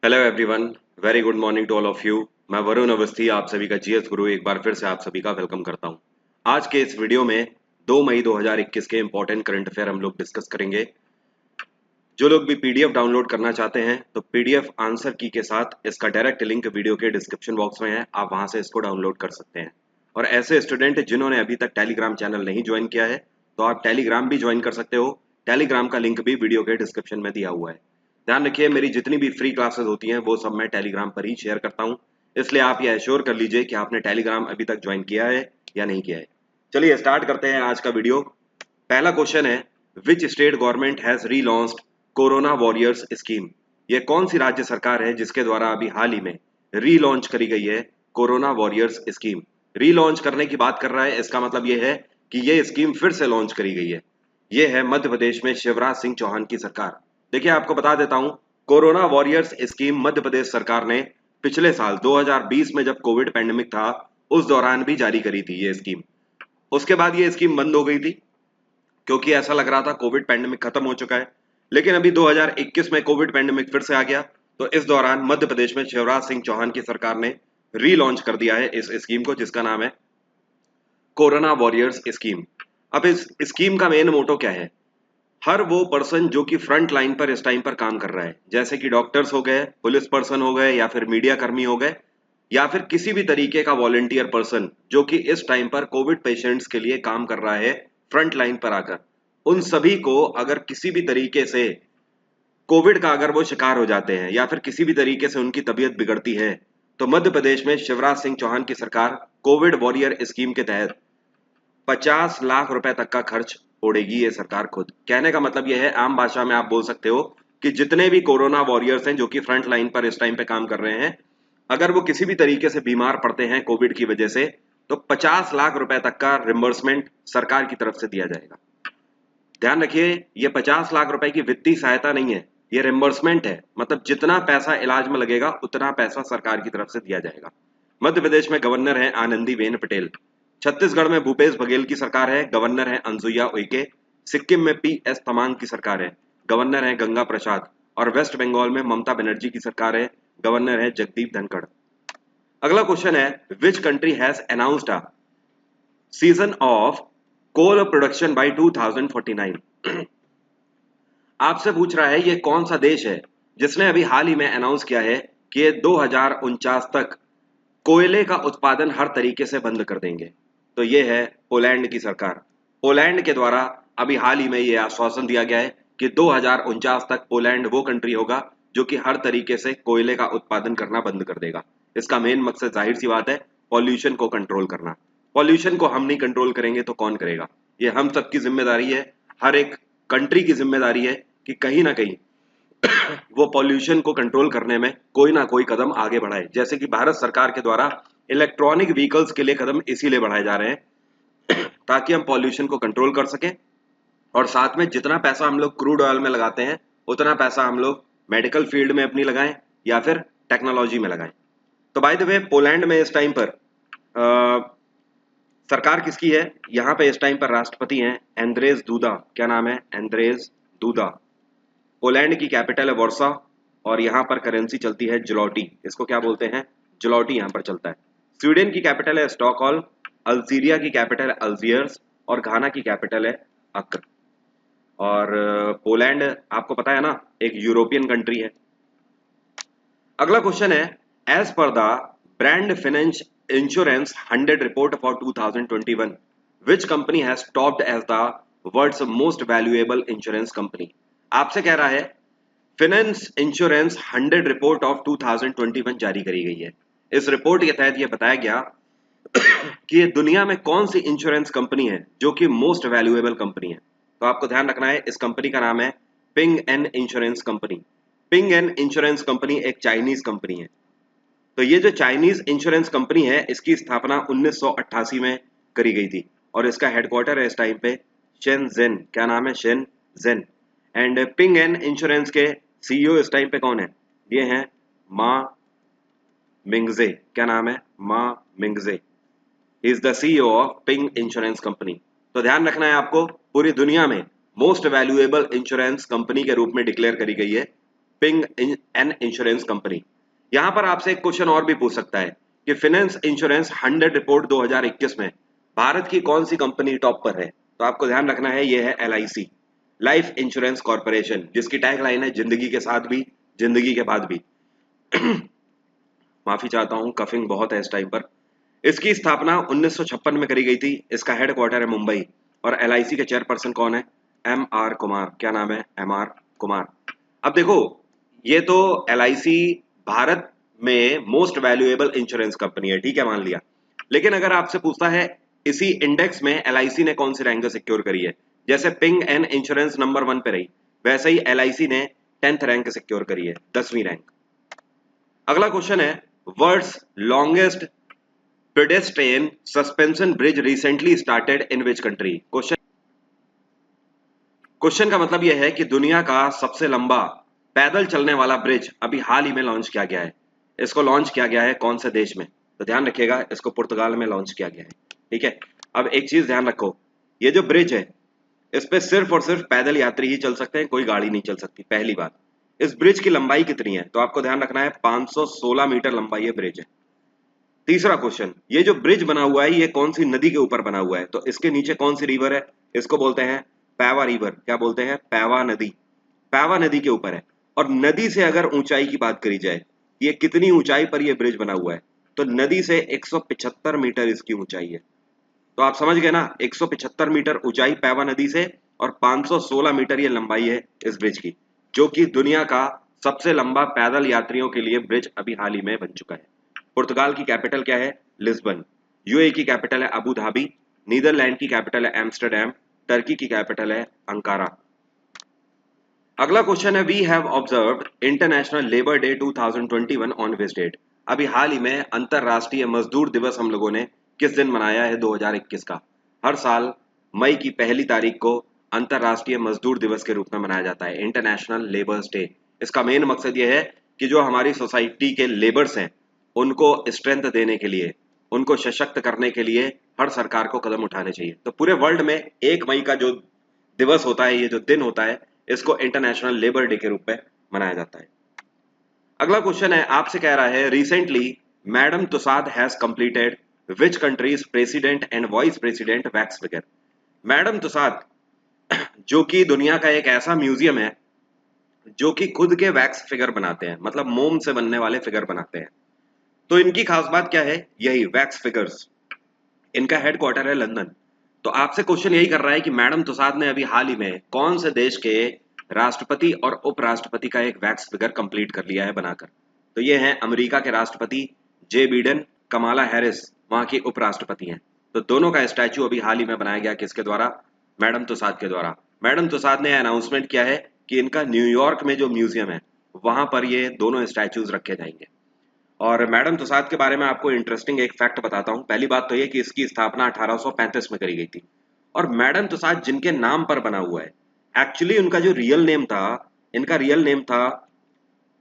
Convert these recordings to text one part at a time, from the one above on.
Hello everyone, very good morning to all of you. मैं वरुण अवस्थी आप सभी का जीएस गुरु एक बार फिर से आप सभी का वेलकम करता हूं। आज के इस वीडियो में 2 मई 2021 के इंपॉर्टेंट करंट अफेयर हम लोग डिस्कस करेंगे। जो लोग भी पीडीएफ डाउनलोड करना चाहते हैं तो पीडीएफ आंसर की के साथ इसका डायरेक्ट लिंक वीडियो के डिस्क्रिप्शन बॉक्स में है, आप वहां से इसको डाउनलोड कर सकते हैं। और ऐसे स्टूडेंट जिन्होंने अभी तक टेलीग्राम चैनल नहीं ज्वाइन किया है तो आप टेलीग्राम भी ज्वाइन कर सकते हो। टेलीग्राम का लिंक भी वीडियो के डिस्क्रिप्शन में दिया हुआ है। ध्यान रखिए, मेरी जितनी भी फ्री क्लासेस होती हैं वो सब मैं टेलीग्राम पर ही शेयर करता हूं, इसलिए आप ये एश्योर कर लीजिए कि आपने टेलीग्राम अभी तक ज्वाइन किया है या नहीं किया है। चलिए स्टार्ट करते हैं आज का वीडियो। पहला क्वेश्चन है, which state government has relaunched corona warriors scheme. ये कौन सी राज्य सरकार है जिसके द्वारा अभी हाल ही में रीलॉन्च करी गई है कोरोना वॉरियर्स स्कीम। रीलॉन्च करने की बात कर रहा है, इसका मतलब ये है कि ये स्कीम फिर से लॉन्च करी गई है। ये है मध्य प्रदेश में शिवराज सिंह चौहान की सरकार। देखिए आपको बता देता हूं, corona warriors scheme Madhya Pradesh सरकार ने पिछले साल 2020 में जब कोविड पैंडेमिक था उस दौरान भी जारी करी थी ये स्कीम। उसके बाद ये स्कीम बंद हो गई थी क्योंकि ऐसा लग रहा था कोविड पैंडेमिक खत्म हो चुका है। लेकिन अभी 2021 में कोविड पैंडेमिक फिर से आ गया, तो इस दौरान मध्य प्रदेश में शिवराज सिंह चौहान की सरकार ने रीलॉन्च कर दिया है इस स्कीम को, जिसका नाम है कोरोना वॉरियर्स स्कीम। अब इस स्कीम का मेन मोटो क्या है? हर वो पर्सन जो कि फ्रंट लाइन पर इस टाइम पर काम कर रहा है, जैसे कि डॉक्टर्स हो गए, पुलिस पर्सन हो गए, या फिर मीडिया कर्मी हो गए, या फिर किसी भी तरीके का वॉलेंटियर पर्सन जो कि इस टाइम पर कोविड पेशेंट्स के लिए काम कर रहा है फ्रंट लाइन पर आकर, उन सभी को अगर किसी भी तरीके से कोविड का अगर वो शिकार हो जाते हैं या फिर किसी भी तरीके से उनकी तबीयत बिगड़ती है, तो मध्य प्रदेश में शिवराज सिंह चौहान की सरकार कोविड वॉरियर स्कीम के तहत 50 लाख रुपए तक का खर्च उड़ेगी ये सरकार खुद। कहने का मतलब यह है, आम भाषा में आप बोल सकते हो कि जितने भी कोरोना वॉरियर्स हैं जो कि फ्रंट लाइन पर इस टाइम पे काम कर रहे हैं, अगर वो किसी भी तरीके से बीमार पड़ते हैं कोविड की वजह से, तो 50 लाख रुपए तक का रिम्बर्समेंट सरकार की तरफ से दिया जाएगा। ध्यान रखिए, ये 50 लाख रुपए की वित्तीय सहायता नहीं है, ये रिम्बर्समेंट है। मतलब जितना पैसा इलाज में लगेगा उतना पैसा सरकार की तरफ से दिया जाएगा। मध्य प्रदेश में गवर्नर है आनंदीबेन पटेल। छत्तीसगढ़ में भूपेश बघेल की सरकार है, गवर्नर है अनसुईया उइके। सिक्किम में पीएस तमांग की सरकार है, गवर्नर है गंगा प्रसाद। और वेस्ट बंगाल में ममता बनर्जी की सरकार है, गवर्नर है जगदीप धनखड़। अगला क्वेश्चन है, which country has announced a season of coal production by 2049। आपसे पूछ रहा है ये कौन सा देश है जिसने अभी हाल ही में अनाउंस किया है कि ये 2049 तक कोयले का उत्पादन हर तरीके से बंद कर देंगे। तो ये है पोलैंड की सरकार। पोलैंड के द्वारा अभी हाल ही में ये आश्वासन दिया गया है कि 2049 तक पोलैंड वो कंट्री होगा जो कि हर तरीके से कोयले का उत्पादन करना बंद कर देगा। इसका मेन मकसद जाहिर सी बात है, पॉल्यूशन को कंट्रोल करना। पॉल्यूशन को हम नहीं कंट्रोल करेंगे तो कौन करेगा? ये हम सबकी जिम्मेदारी है, हर एक कंट्री की जिम्मेदारी है कि कहीं ना कहीं वो पॉल्यूशन को कंट्रोल करने में कोई ना कोई कदम आगे बढ़ाए। जैसे कि भारत सरकार के द्वारा इलेक्ट्रॉनिक व्हीकल्स के लिए कदम इसीलिए बढ़ाए जा रहे हैं ताकि हम पॉल्यूशन को कंट्रोल कर सकें, और साथ में जितना पैसा हम लोग क्रूड ऑयल में लगाते हैं उतना पैसा हम लोग मेडिकल फील्ड में अपनी लगाएं या फिर टेक्नोलॉजी में लगाएं। तो बाय द वे, पोलैंड में इस टाइम पर सरकार किसकी है? यहाँ पे इस टाइम पर राष्ट्रपति हैं एंद्रेज दूदा। क्या नाम है? एंद्रेज दूदा। पोलैंड की कैपिटल है वर्सा, और यहाँ पर करेंसी चलती है जुलॉटी। इसको क्या बोलते हैं? जुलॉटी यहाँ पर चलता है। स्वीडन की कैपिटल है स्टॉकहोल्म। अल्जीरिया की कैपिटल है अल्जियर्स। और घाना की कैपिटल है अक्र। और पोलैंड आपको पता है ना, एक यूरोपियन कंट्री है। अगला क्वेश्चन है, as per the brand finance insurance 100 report for 2021 which company has topped as the world's most valuable insurance company. आपसे कह रहा है, फिनेंस इंश्योरेंस 100 रिपोर्ट ऑफ 2021 जारी करी गई है। इस रिपोर्ट के तहत यह बताया गया कि ये दुनिया में कौन सी इंश्योरेंस कंपनी है जो कि मोस्ट वैल्यूएबल कंपनी है। तो आपको ध्यान रखना है, इस कंपनी का नाम है ping an insurance company. Ping an insurance company एक चाइनीज कंपनी है। तो ये जो चाइनीज इंश्योरेंस कंपनी है, इसकी स्थापना 1988 में करी गई थी, और इसका हेडक्वार्टर है इस टाइम पे शेनजेन। क्या नाम है? Shenzhen. And ping an insurance के सीईओ इस टाइम पे कौन है? ये हैं मा मिंगजे। क्या नाम है? Ma Mingzhe is the CEO of Ping insurance company. तो ध्यान रखना है आपको, पूरी दुनिया में मोस्ट वैल्यूएबल इंश्योरेंस कंपनी के रूप में डिक्लेयर करी गई है पिंग एन इंश्योरेंस कंपनी। यहां पर आपसे एक क्वेश्चन और भी पूछ सकता है कि फाइनेंस इंश्योरेंस 100 रिपोर्ट 2021 में भारत की कौन सी कंपनी टॉप पर है। तो आपको ध्यान रखना है ये है LIC, लाइफ इंश्योरेंस कॉर्पोरेशन, जिसकी टैगलाइन है जिंदगी के साथ भी जिंदगी के बाद भी। माफी चाहता हूं, कफिंग बहुत है इस टाइम पर। इसकी स्थापना 1956 में करी गई थी। इसका हेडक्वार्टर है मुंबई और LIC के चेयरपर्सन कौन है? MR कुमार। क्या नाम है? MR कुमार। अब देखो, ये तो LIC भारत में मोस्ट वैल्यूएबल इंश्योरेंस कंपनी है, ठीक है, मान लिया। लेकिन अगर आपसे पूछता है इसी इंडेक्स में LIC ने कौन सी रैंक सिक्योर करी है, जैसे पिंग एंड इंश्योरेंस नंबर 1 पे रही, वैसे ही LIC ने 10th रैंक सिक्योर करी है, 10वीं रैंक। अगला क्वेश्चन है, world's longest pedestrian suspension bridge recently started in which country? क्वेश्चन का मतलब यह है कि दुनिया का सबसे लंबा पैदल चलने वाला ब्रिज अभी हाल ही में लॉन्च किया गया है। इसको लॉन्च किया गया है कौन से देश में? तो ध्यान रखिएगा, इसको पुर्तगाल में लॉन्च किया गया है, ठीक है। अब एक चीज ध्यान रखो, ये जो ब्रिज है इस पे सिर्फ और सिर्फ पैदल यात्री ही चल सकते हैं, कोई गाड़ी नहीं चल सकती। पहली बात, इस ब्रिज की लंबाई कितनी है? तो आपको ध्यान रखना है 516 मीटर लंबाई ये ब्रिज है। तीसरा क्वेश्चन, ये जो ब्रिज बना हुआ है ये कौन सी नदी के ऊपर बना हुआ है? तो इसके नीचे कौन सी रिवर है? इसको बोलते हैं पैवा रिवर। क्या बोलते हैं? पैवा नदी। पैवा नदी के ऊपर है। और नदी से अगर ऊंचाई की बात करी जाए, ये कितनी ऊंचाई पर ये ब्रिज बना हुआ है? तो नदी से 175 मीटर इसकी ऊंचाई है। तो आप समझ गए ना, 175 मीटर ऊंचाई पैवा नदी से और 516 मीटर ये लंबाई है इस ब्रिज की, जो कि दुनिया का सबसे लंबा पैदल यात्रियों के लिए ब्रिज अभी हाल ही में बन चुका है। पुर्तगाल की कैपिटल क्या है? लिस्बन। UAE की कैपिटल है अबू धाबी। नीदरलैंड की कैपिटल है एम्स्टरडैम। टर्की की कैपिटल है अंकारा। अगला क्वेश्चन है, we have observed international labour day 2021 on which date? अभी हाल ही में अंतरराष्ट्रीय मजदूर दिवस हम लोगों ने किस दिन मनाया है 2021 का? हर साल मई की पहली तारीख को अंतरराष्ट्रीय मजदूर दिवस के रूप में मनाया जाता है, इंटरनेशनल लेबर्स डे। इसका मेन मकसद यह है कि जो हमारी सोसाइटी के लेबर्स हैं उनको स्ट्रेंथ देने के लिए, उनको सशक्त करने के लिए हर सरकार को कदम उठाने चाहिए। तो पूरे वर्ल्ड में 1 मई का जो दिवस होता है, ये जो दिन होता है, इसको इंटरनेशनल लेबर डे के रूप में मनाया जाता है। अगला क्वेश्चन है, आपसे कह रहा है, recently Madame Tussauds has completed which countries president and vice president wax figure? Madame Tussauds जो कि दुनिया का एक ऐसा म्यूजियम है जो कि खुद के वैक्स फिगर बनाते हैं, मतलब मोम से बनने वाले फिगर बनाते हैं। तो इनकी खास बात क्या है? यही वैक्स फिगर्स। इनका हेडक्वार्टर है लंदन। तो आपसे क्वेश्चन यही कर रहा है कि मैडम तुसाद ने अभी हाल ही में कौन से देश के राष्ट्रपति और उपराष्ट्रपति का एक वैक्स फिगर कंप्लीट कर लिया है बनाकर? तो ये हैं अमेरिका के राष्ट्रपति जे बिडेन, कमाला हैरिस वहां की उपराष्ट्रपति हैं। तो दोनों का स्टैचू अभी हाल ही में बनाया गया, किसके द्वारा? मैडम तुसाद के द्वारा। मैडम तुसाद ने अनाउंसमेंट किया है कि इनका न्यूयॉर्क में जो म्यूजियम है वहां पर ये दोनों स्टैचूज रखे जाएंगे। और मैडम तुसाद के बारे में आपको इंटरेस्टिंग एक फैक्ट बताता हूँ। पहली बात तो ये कि इसकी स्थापना 1835 में करी गई थी। और मैडम तुसाद जिनके नाम पर बना हुआ है, एक्चुअली उनका जो रियल नेम था, इनका रियल नेम था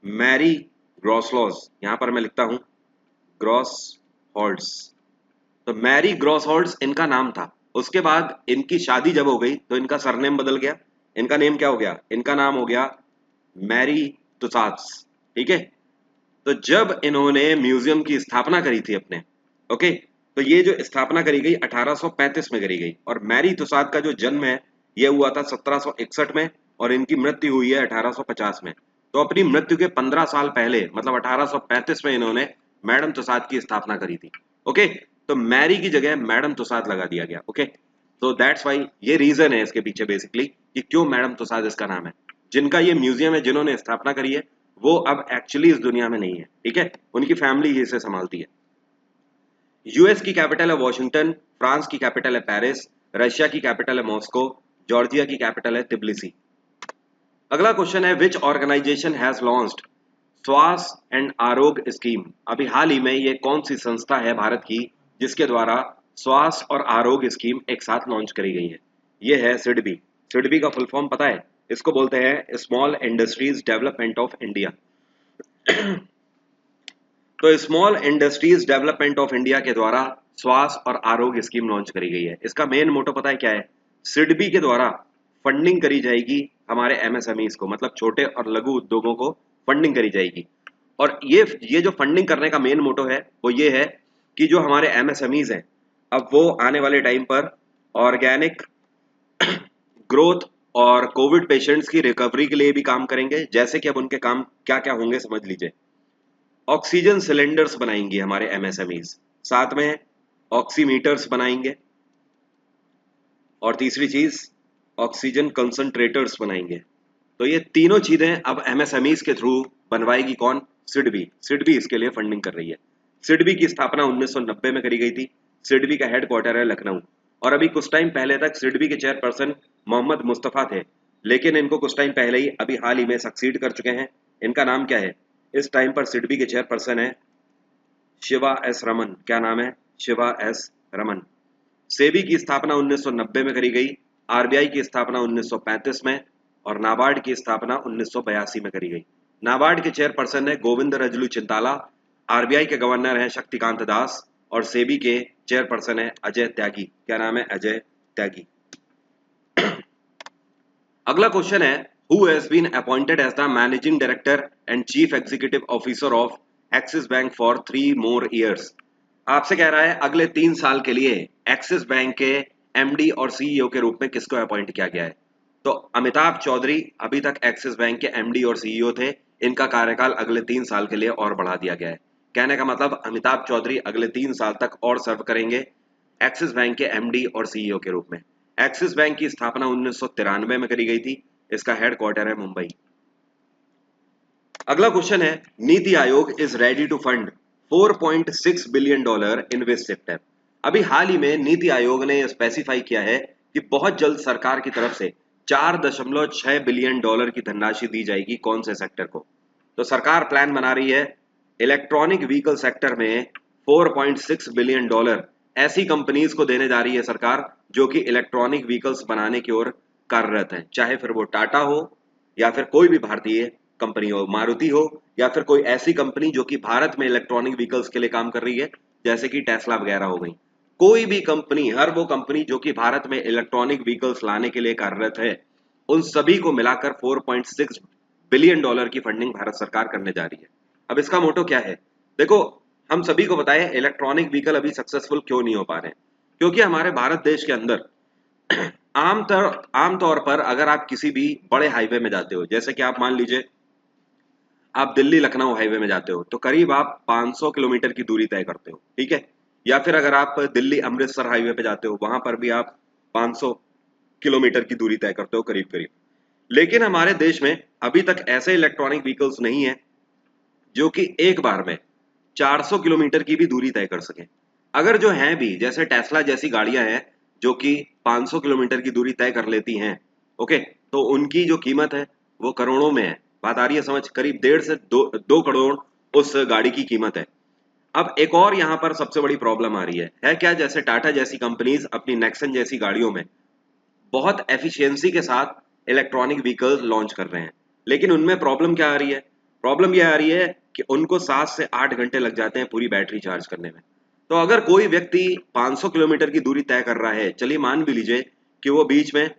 मैरी ग्रॉसलॉज। यहाँ पर मैं लिखता हूँ ग्रॉस हॉल्ड्स। तो मैरी ग्रॉस हॉल्ड्स इनका नाम था। उसके बाद इनकी शादी जब हो गई तो इनका सरनेम बदल गया। इनका नेम क्या हो गया? इनका नाम हो गया मैरी तुसाद्स, ठीक है। तो जब इन्होंने म्यूजियम की स्थापना करी थी अपने, ओके, तो ये जो स्थापना करी गई 1835 में करी गई। और मैरी तुसाद का जो जन्म है ये हुआ था 1761 में और इनकी मृत्यु हुई है 1850 में। तो अपनी मृत्यु के 15 साल पहले, मतलब 1835 में इन्होंने मैडम तुसाद की स्थापना करी थी, ओके। तो मैरी की जगह मैडम तुसाद लगा दिया गया, ओके। तो दैट्स वाई, ये रीजन है इसके पीछे बेसिकली कि क्यों मैडम तुसाद इसका नाम है। जिनका ये म्यूजियम है, जिन्होंने स्थापना करी है, वो अब एक्चुअली इस दुनिया में नहीं है, ठीक है। उनकी फैमिली ही इसे संभालती है। यूएस की कैपिटल है वॉशिंगटन, फ्रांस की कैपिटल है पेरिस, रशिया की कैपिटल है मॉस्को, जॉर्जिया की कैपिटल है तिब्लिसी। अगला क्वेश्चन है, विच ऑर्गेनाइजेशन हैज लॉन्च्ड श्वास एंड आरोग्य स्कीम? अभी हाल ही में ये कौन सी संस्था है भारत की जिसके द्वारा श्वास और आरोग्य स्कीम एक साथ लॉन्च करी गई है? ये है सिडबी। सिडबी का फुल फॉर्म पता है? इसको बोलते हैं small industries development of India. तो small industries development of India के द्वारा स्वास्थ्य और आरोग्य स्कीम लॉन्च करी गई है। इसका मेन मोटो पता है क्या है? सिडबी के द्वारा फंडिंग करी जाएगी हमारे MSMEs को, मतलब छोटे और लघु उद्योगों को फंडिंग करी जाएगी। और ये जो फंडिंग करने का मेन मोटो है वो ये है कि जो हमारे एमएसएमईज हैं अब वो आने वाले टाइम पर ऑर्गेनिक ग्रोथ और कोविड पेशेंट्स की रिकवरी के लिए भी काम करेंगे। जैसे कि अब उनके काम क्या क्या होंगे समझ लीजिए। ऑक्सीजन सिलेंडर्स बनाएंगे हमारे एमएसएमईज, साथ में ऑक्सीमीटर्स बनाएंगे, और तीसरी चीज ऑक्सीजन कंसंट्रेटर्स बनाएंगे। तो ये तीनों चीजें अब एमएसएमईज के थ्रू बनवाएगी कौन? सिडबी। सिडबी इसके लिए फंडिंग कर रही है। सिडबी की स्थापना 1990 में करी गई थी। सिडबी का हेडक्वार्टर है लखनऊ। और अभी कुछ टाइम पहले तक सिडबी के चेयरपर्सन मोहम्मद मुस्तफा थे, लेकिन इनको कुछ टाइम पहले ही अभी हाल ही में सक्सीड कर चुके हैं। इनका नाम क्या है? इस टाइम पर सिडबी के चेयरपर्सन है शिवा एस रमन। क्या नाम है? शिवा एस रमन। सेबी की स्थापना 1990 में करी गई, आरबीआई की स्थापना 1935 में, और नाबार्ड की स्थापना 1982 में करी गई। नाबार्ड के चेयरपर्सन है गोविंद रजलू चिंताला, आरबीआई के गवर्नर हैं शक्तिकांत दास, और सेबी के चेयरपर्सन है अजय त्यागी। क्या नाम है? अजय त्यागी। अगला क्वेश्चन है, who has been appointed as the managing director and chief executive officer of Axis Bank for 3 more years? आपसे कह रहा है अगले 3 साल के लिए एक्सिस बैंक के एमडी और सीईओ के रूप में किसको अपॉइंट किया गया है? तो अमिताभ चौधरी अभी तक एक्सिस बैंक के एमडी और सीईओ थे। इनका कार्यकाल अगले 3 साल के लिए और बढ़ा दिया गया है। कहने का मतलब अमिताभ चौधरी अगले 3 साल तक और सर्व करेंगे एक्सिस बैंक के एमडी और सीईओ के रूप में। एक्सिस बैंक की स्थापना 1993 में करी गई थी। इसका हेडक्वार्टर है मुंबई। अगला क्वेश्चन है, NITI Aayog is ready to fund $4.6 billion in waste sector. अभी हाल ही में नीति आयोग ने स्पेसिफाई किया है कि बहुत जल्द सरकार की तरफ से $4.6 बिलियन की धनराशि दी जाएगी। कौन से सेक्टर को? तो सरकार प्लान बना रही है इलेक्ट्रॉनिक व्हीकल सेक्टर में $4.6 बिलियन ऐसी कंपनीज को देने जा रही है सरकार जो कि इलेक्ट्रॉनिक व्हीकल्स बनाने की ओर कार्यरत है, चाहे फिर वो टाटा हो या फिर कोई भी भारतीय कंपनी हो, मारुति हो, या फिर कोई ऐसी कंपनी जो कि भारत में इलेक्ट्रॉनिक व्हीकल्स के लिए काम कर रही है, जैसे कि टेस्ला वगैरह हो गई। कोई भी कंपनी, हर वो कंपनी जो कि भारत में इलेक्ट्रॉनिक व्हीकल्स लाने के लिए कार्यरत है, उन सभी को मिलाकर $4.6 बिलियन की फंडिंग भारत सरकार करने जा रही है। अब इसका मोटो क्या है? देखो, हम सभी को पता है इलेक्ट्रॉनिक व्हीकल अभी सक्सेसफुल क्यों नहीं हो पा रहे हैं, क्योंकि हमारे भारत देश के अंदर आमतौर पर अगर आप किसी भी बड़े हाईवे में जाते हो, जैसे कि आप मान लीजिए आप दिल्ली लखनऊ हाईवे में जाते हो, तो करीब आप 500 किलोमीटर की दूरी तय करते हो, ठीक है। या फिर अगर आप दिल्ली अमृतसर हाईवे पे जाते हो, वहां पर भी आप 500 किलोमीटर की दूरी तय करते हो करीब करीब। लेकिन हमारे देश में अभी तक ऐसे इलेक्ट्रॉनिक व्हीकल्स नहीं है जो कि एक बार में 400 किलोमीटर की भी दूरी तय कर सके। अगर जो हैं भी, जैसे टेस्ला जैसी गाड़ियां हैं जो कि 500 किलोमीटर की दूरी तय कर लेती हैं, ओके, तो उनकी जो कीमत है वो करोड़ों में है। बात आ रही है समझ? करीब 1.5 से 2 करोड़ उस गाड़ी की कीमत है। अब एक और यहाँ पर सबसे बड़ी प्रॉब्लम आ रही है क्या? जैसे टाटा जैसी कंपनीज अपनी नेक्सन जैसी गाड़ियों में बहुत एफिशिएंसी के साथ इलेक्ट्रॉनिक व्हीकल्स लॉन्च कर रहे हैं, लेकिन उनमें प्रॉब्लम क्या आ रही है? प्रॉब्लम यह आ रही है कि उनको 7 से 8 घंटे लग जाते हैं पूरी बैटरी चार्ज करने में। तो अगर कोई व्यक्ति 500 किलोमीटर की दूरी तय कर रहा है, चलिए मान भी लीजिए कि वो बीच में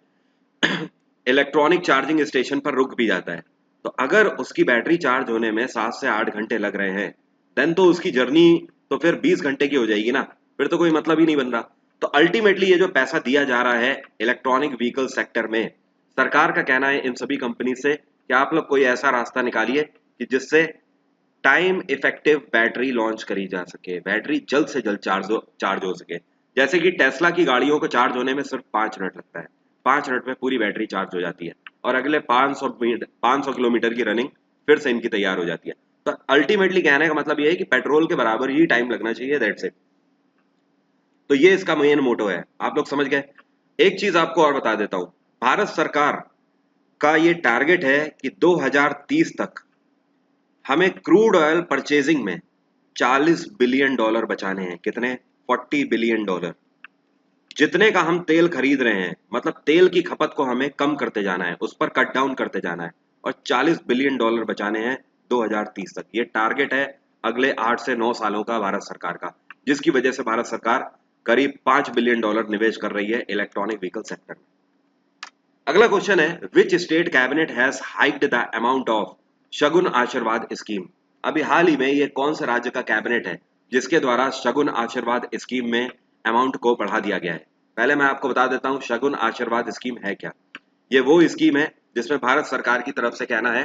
इलेक्ट्रॉनिक चार्जिंग स्टेशन पर रुक भी जाता है, तो अगर उसकी बैटरी चार्ज होने में 7 से 8 घंटे लग रहे हैं, देन तो उसकी जर्नी तो फिर 20 घंटे की हो जाएगी ना, फिर तो कोई मतलब ही नहीं बन रहा। तो अल्टीमेटली ये जो पैसा दिया जा रहा है इलेक्ट्रॉनिक व्हीकल सेक्टर में, सरकार का कहना है इन सभी कंपनी से कि आप लोग कोई ऐसा रास्ता निकालिए कि जिससे टाइम इफेक्टिव बैटरी लॉन्च करी जा सके, बैटरी जल्द से जल्द चार्ज हो सके। जैसे कि टेस्ला की गाड़ियों को चार्ज होने में सिर्फ 5 मिनट लगता है, 5 मिनट में पूरी बैटरी चार्ज हो जाती है, और अगले 500 किलोमीटर की रनिंग फिर से इनकी तैयार हो जाती है। तो अल्टीमेटली कहने का मतलब ये है कि पेट्रोल के बराबर ही टाइम लगना चाहिए, दैट्स इट। तो ये इसका मेन मोटो है, आप लोग समझ गए। एक चीज आपको और बता देता हूं, भारत सरकार का ये टारगेट है कि 2030 तक हमें क्रूड ऑयल परचेजिंग में $40 बिलियन बचाने हैं। कितने? $40 बिलियन। जितने का हम तेल खरीद रहे हैं, मतलब तेल की खपत को हमें कम करते जाना है, उस पर कट डाउन करते जाना है, और $40 बिलियन बचाने हैं 2030 तक। ये टारगेट है अगले 8 से 9 सालों का भारत सरकार का, जिसकी वजह से भारत सरकार करीब $5 बिलियन निवेश कर रही है इलेक्ट्रॉनिक व्हीकल सेक्टर में। अगला क्वेश्चन है, which state cabinet has hiked the amount of Shagun Ashirwad scheme. अभी हाल ही में ये कौन से राज्य का कैबिनेट है जिसके द्वारा शगुन आशीर्वाद स्कीम में अमाउंट को बढ़ा दिया गया है? पहले मैं आपको बता देता हूँ शगुन आशीर्वाद स्कीम है क्या। ये वो स्कीम है जिसमें भारत सरकार की तरफ से कहना है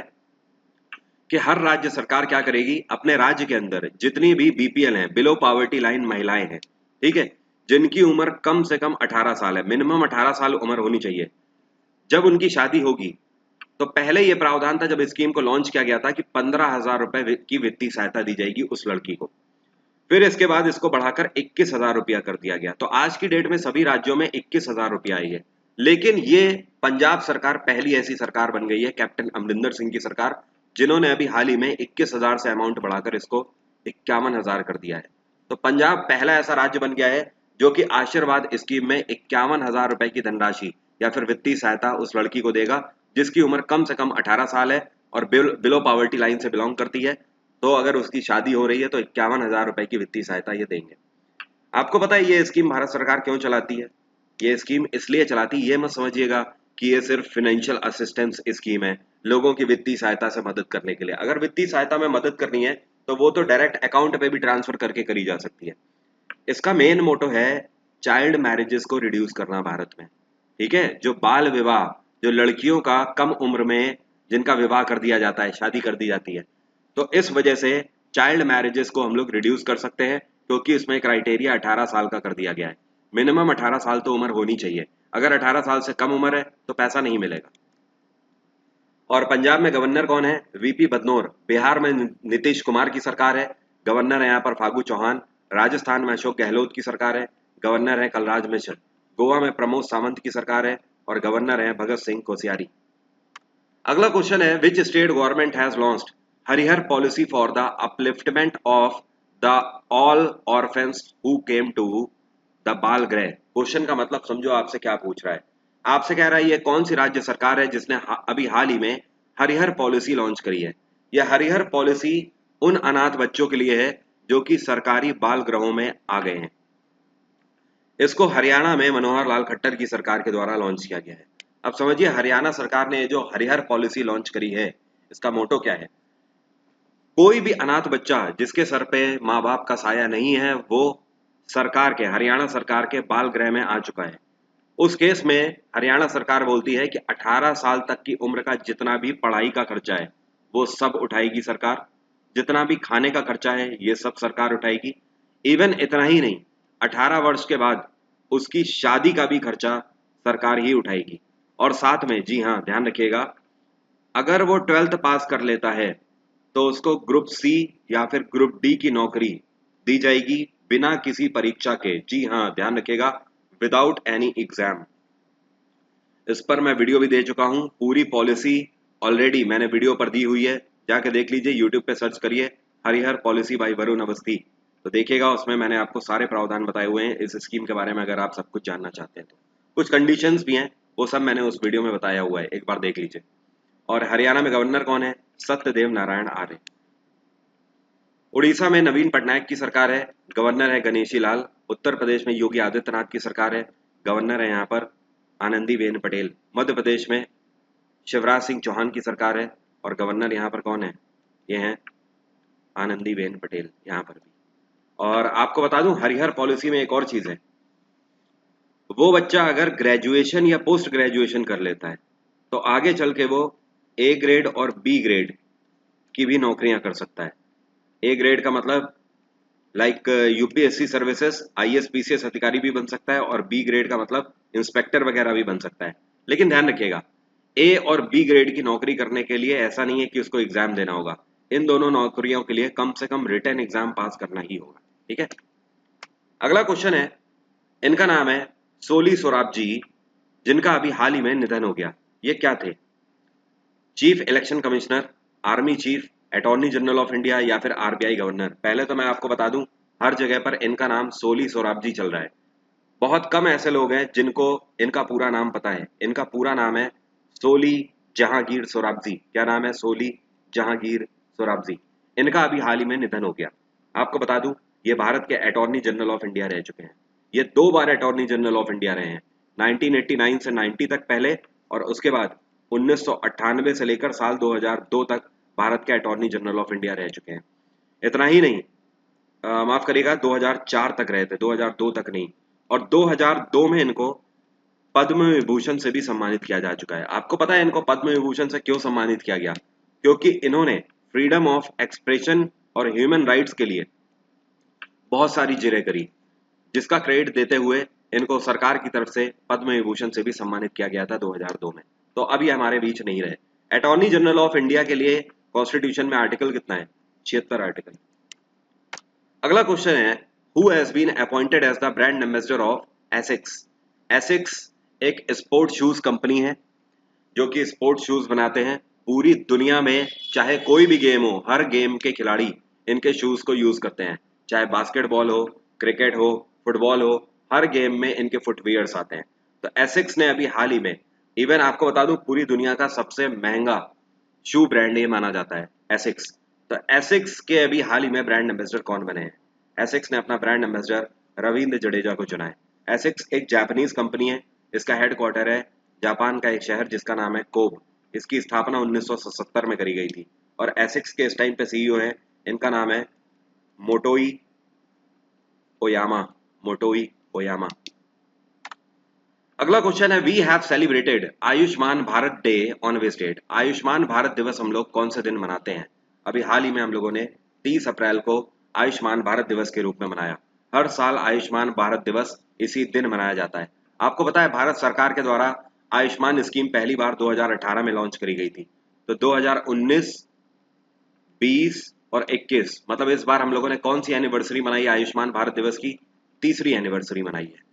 कि हर राज्य सरकार क्या करेगी, अपने राज्य के अंदर जितनी भी बीपीएल हैं, बिलो पॉवर्टी लाइन महिलाएं हैं, ठीक है, जिनकी उम्र कम से कम 18 साल है, मिनिमम 18 साल उम्र होनी चाहिए, जब उनकी शादी होगी, तो पहले ये प्रावधान था जब स्कीम को लॉन्च किया गया था कि 15,000 रुपए की वित्तीय सहायता दी जाएगी उस लड़की को। फिर इसके बाद इसको बढ़ाकर 21,000 रुपया कर दिया गया। तो आज की डेट में सभी राज्यों में 21,000 रुपया आई है। लेकिन ये पंजाब सरकार पहली ऐसी सरकार बन गई है, कैप्टन अमरिंदर सिंह की सरकार, जिन्होंने अभी हाल ही में 21,000 से अमाउंट बढ़ाकर इसको 51,000 कर दिया है। तो पंजाब पहला ऐसा राज्य बन गया है जो कि आशीर्वाद स्कीम में 51,000 रुपए की धनराशि या फिर वित्तीय सहायता उस लड़की को देगा जिसकी उम्र कम से कम 18 साल है और बिलो पॉवर्टी लाइन से बिलोंग करती है। तो अगर उसकी शादी हो रही है तो 51,000 रुपए की वित्तीय सहायता ये देंगे। आपको पता है ये स्कीम भारत सरकार क्यों चलाती है? ये स्कीम इसलिए चलाती है, ये मत समझिएगा कि ये सिर्फ फाइनेंशियल असिस्टेंस स्कीम है, लोगों की वित्तीय सहायता से मदद करने के लिए। अगर वित्तीय सहायता में मदद करनी है तो वो तो डायरेक्ट अकाउंट पे भी ट्रांसफर करके करी जा सकती है। इसका मेन मोटो है चाइल्ड मैरिजेस को रिड्यूस करना भारत में, ठीक है, जो बाल विवाह, जो लड़कियों का कम उम्र में जिनका विवाह कर दिया जाता है, शादी कर दी जाती है, तो इस वजह से चाइल्ड मैरिजेस को हम लोग रिड्यूस कर सकते हैं क्योंकि इसमें क्राइटेरिया 18 साल का कर दिया गया है। मिनिमम 18 साल तो उम्र होनी चाहिए, अगर 18 साल से कम उम्र है तो पैसा नहीं मिलेगा। और पंजाब में गवर्नर कौन है? वीपी बदनौर। बिहार में नीतीश कुमार की सरकार है, गवर्नर है यहाँ पर फागू चौहान। राजस्थान में अशोक गहलोत की सरकार है, गवर्नर है कलराज मिश्र। गोवा में प्रमोद सावंत की सरकार है और गवर्नर है भगत सिंह कोश्यारी। अगला क्वेश्चन है which state government has launched Harihar policy for the upliftment of the all orphans who came to the Bal Griha. Question का मतलब समझो आपसे क्या पूछ रहा है। आपसे कह रहा है ये कौन सी राज्य सरकार है जिसने अभी हाल ही में हरिहर पॉलिसी लॉन्च करी है। यह हरिहर पॉलिसी उन अनाथ बच्चों के लिए है जो कि सरकारी बाल गृहों में आ गए हैं। इसको हरियाणा में मनोहर लाल खट्टर की सरकार के द्वारा लॉन्च किया गया है। अब समझिए हरियाणा सरकार ने जो हरिहर पॉलिसी लॉन्च करी है, इसका मोटो क्या है? कोई भी अनाथ बच्चा जिसके सर पे माँ बाप का साया नहीं है, वो सरकार के, हरियाणा सरकार के बाल गृह में आ चुका है। उस केस में हरियाणा सरकार बोलती है कि 18 साल तक की उम्र का जितना भी पढ़ाई का खर्चा है वो सब उठाएगी सरकार, जितना भी खाने का खर्चा है ये सब सरकार उठाएगी। इवन इतना ही नहीं, 18 वर्ष के बाद उसकी शादी का भी खर्चा सरकार ही उठाएगी। और साथ में, जी हाँ ध्यान रखिएगा, अगर वो 12th पास कर लेता है तो उसको ग्रुप सी या फिर ग्रुप डी की नौकरी दी जाएगी बिना किसी परीक्षा के। जी हाँ ध्यान रखिएगा, विदाउट एनी एग्जाम। इस पर मैं वीडियो भी दे चुका हूँ, पूरी पॉलिसी ऑलरेडी मैंने वीडियो पर दी हुई है, जाके देख लीजिए, यूट्यूब पे सर्च करिए हरिहर पॉलिसी बाई वरुण अवस्थी, तो देखिएगा उसमें मैंने आपको सारे प्रावधान बताए हुए हैं इस स्कीम के बारे में, अगर आप सब कुछ जानना चाहते हैं तो। कुछ कंडीशंस भी हैं, वो सब मैंने उस वीडियो में बताया हुआ है, एक बार देख लीजिए। और हरियाणा में गवर्नर कौन है? सत्यदेव नारायण आर्य। उड़ीसा में नवीन पटनायक की सरकार है, गवर्नर है गणेशी लाल। उत्तर प्रदेश में योगी आदित्यनाथ की सरकार है, गवर्नर है यहाँ पर आनंदीबेन पटेल। मध्य प्रदेश में शिवराज सिंह चौहान की सरकार है और गवर्नर यहाँ पर कौन है? ये हैं आनंदीबेन पटेल यहाँ पर भी। और आपको बता दूं हरिहर पॉलिसी में एक और चीज है, वो बच्चा अगर ग्रेजुएशन या पोस्ट ग्रेजुएशन कर लेता है तो आगे चल के वो ए ग्रेड और बी ग्रेड की भी नौकरियां कर सकता है। ए ग्रेड का मतलब like UPSC services, IAS PCS अधिकारी भी बन सकता है, और बी ग्रेड का मतलब इंस्पेक्टर वगैरह भी बन सकता है। लेकिन ध्यान रखिएगा, ए और बी ग्रेड की नौकरी करने के लिए ऐसा नहीं है कि उसको एग्जाम देना होगा, इन दोनों नौकरियों के लिए कम से कम रिटन एग्जाम पास करना ही होगा, ठीक है। अगला क्वेश्चन है, इनका नाम है सोली सोराबजी, जिनका अभी हाल ही में निधन हो गया। ये क्या थे? Chief election commissioner, army chief, attorney general of India या फिर आरबीआई गवर्नर। पहले तो मैं आपको बता दूं हर जगह पर इनका नाम सोली सोराबजी चल रहा है। बहुत कम ऐसे लोग हैं जिनको इनका पूरा नाम पता है। इनका पूरा नाम है सोली जहांगीर सोराबजी। क्या नाम है? सोली जहांगीर सोराबजी। इनका अभी हाल ही में निधन हो गया। आपको बता दूं ये भारत के अटॉर्नी जनरल ऑफ इंडिया रह चुके हैं। ये 2 बार अटॉर्नी जनरल ऑफ इंडिया रहे हैं, 1989 से 90 तक पहले, और उसके बाद 1998 से लेकर साल 2002 तक भारत के अटॉर्नी जनरल ऑफ इंडिया रह चुके हैं। इतना ही नहीं, माफ करिएगा, 2004 तक रहे थे, 2002 तक नहीं। और 2002 में इनको पद्म विभूषण से भी सम्मानित किया जा चुका है। आपको पता है इनको पद्म विभूषण से क्यों सम्मानित किया गया? क्योंकि इन्होंने फ्रीडम ऑफ एक्सप्रेशन और ह्यूमन राइट्स के लिए बहुत सारी जिरें करी, जिसका क्रेडिट देते हुए इनको सरकार की तरफ से पद्म विभूषण से भी सम्मानित किया गया था 2002 में। तो अभी हमारे बीच नहीं रहे। अटॉर्नी जनरल ऑफ इंडिया के लिए कॉन्स्टिट्यूशन में आर्टिकल कितना है? 76 आर्टिकल। अगला क्वेश्चन है, who has been appointed as the brand ambassador of एसिक्स? एसिक्स एक स्पोर्ट शूज कंपनी है जो कि स्पोर्ट शूज बनाते हैं। पूरी दुनिया में चाहे कोई भी गेम हो, हर गेम के खिलाड़ी इनके शूज को यूज करते हैं। चाहे बास्केटबॉल हो, क्रिकेट हो, फुटबॉल हो, हर गेम में इनके फुटवियर्स आते हैं। तो एसिक्स ने अभी हाल ही में, इवन आपको बता दूं, पूरी दुनिया का सबसे महंगा शू ब्रांड ये माना जाता है एसिक्स। तो एसिक्स के अभी हाल ही में ब्रांड एम्बेसडर कौन बने हैं? एसिक्स ने अपना ब्रांड एम्बेसडर रविंद्र जडेजा को चुना है। एसिक्स एक जापानीज कंपनी है। इसका हेडक्वार्टर है जापान का एक शहर जिसका नाम है कोब। इसकी स्थापना 1977 में करी गई थी। और एसिक्स के इस टाइम पे सीईओ है, इनका नाम है मोटोई ओयामा। Motoi Oyama. अगला क्वेश्चन है, we have celebrated Ayushman Bharat day on which date? Ayushman Bharat दिवस हम लोग कौन से दिन मनाते हैं? अभी हाल ही में हम लोगों ने 30 अप्रैल को आयुष्मान भारत दिवस के रूप में मनाया। हर साल आयुष्मान भारत दिवस इसी दिन मनाया जाता है। आपको पता है भारत सरकार के द्वारा आयुष्मान स्कीम पहली बार 2018 में लॉन्च करी गई थी। तो 2019, 20 और 21, मतलब इस बार हम लोगों ने कौन सी एनिवर्सरी मनाई आयुष्मान भारत दिवस की? तीसरी एनिवर्सरी मनाई है।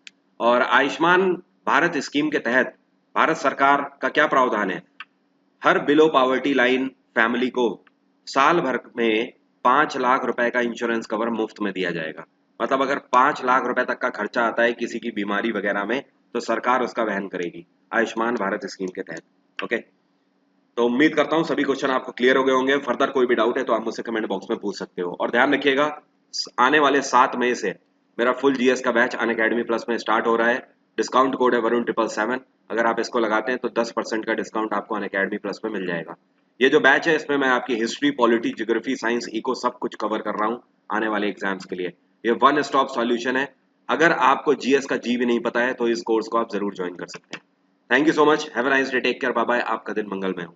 और आयुष्मान भारत स्कीम के तहत भारत सरकार का क्या प्रावधान है? हर बिलो पॉवर्टी लाइन फैमिली को साल भर में 5 लाख रुपए का इंश्योरेंस कवर मुफ्त में दिया जाएगा। मतलब अगर 5 लाख रुपए तक का खर्चा आता है किसी की बीमारी वगैरह में, तो सरकार उसका वहन करेगी आयुष्मान भारत स्कीम के तहत। ओके, तो उम्मीद करता हूं सभी क्वेश्चन आपको क्लियर हो गए होंगे। फर्दर कोई भी डाउट है तो आप मुझसे कमेंट बॉक्स में पूछ सकते हो। और ध्यान रखिएगा, आने वाले 7 मई से मेरा फुल जीएस का बैच अनअकैडमी प्लस में स्टार्ट हो रहा है। डिस्काउंट कोड है वरुण 777। अगर आप इसको लगाते हैं तो 10% का डिस्काउंट आपको अनअकैडमी प्लस में मिल जाएगा। ये जो बैच है इसमें मैं आपकी history, polity, geography, science, eco सब कुछ कवर कर रहा हूँ आने वाले एग्जाम्स के लिए। ये वन स्टॉप सॉल्यूशन है। अगर आपको जीएस का जी भी नहीं पता है तो इस कोर्स को आप जरूर ज्वाइन कर सकते हैं। Thank you so much. Have a nice day. Take care. Bye bye. आपका दिन मंगलमय हो।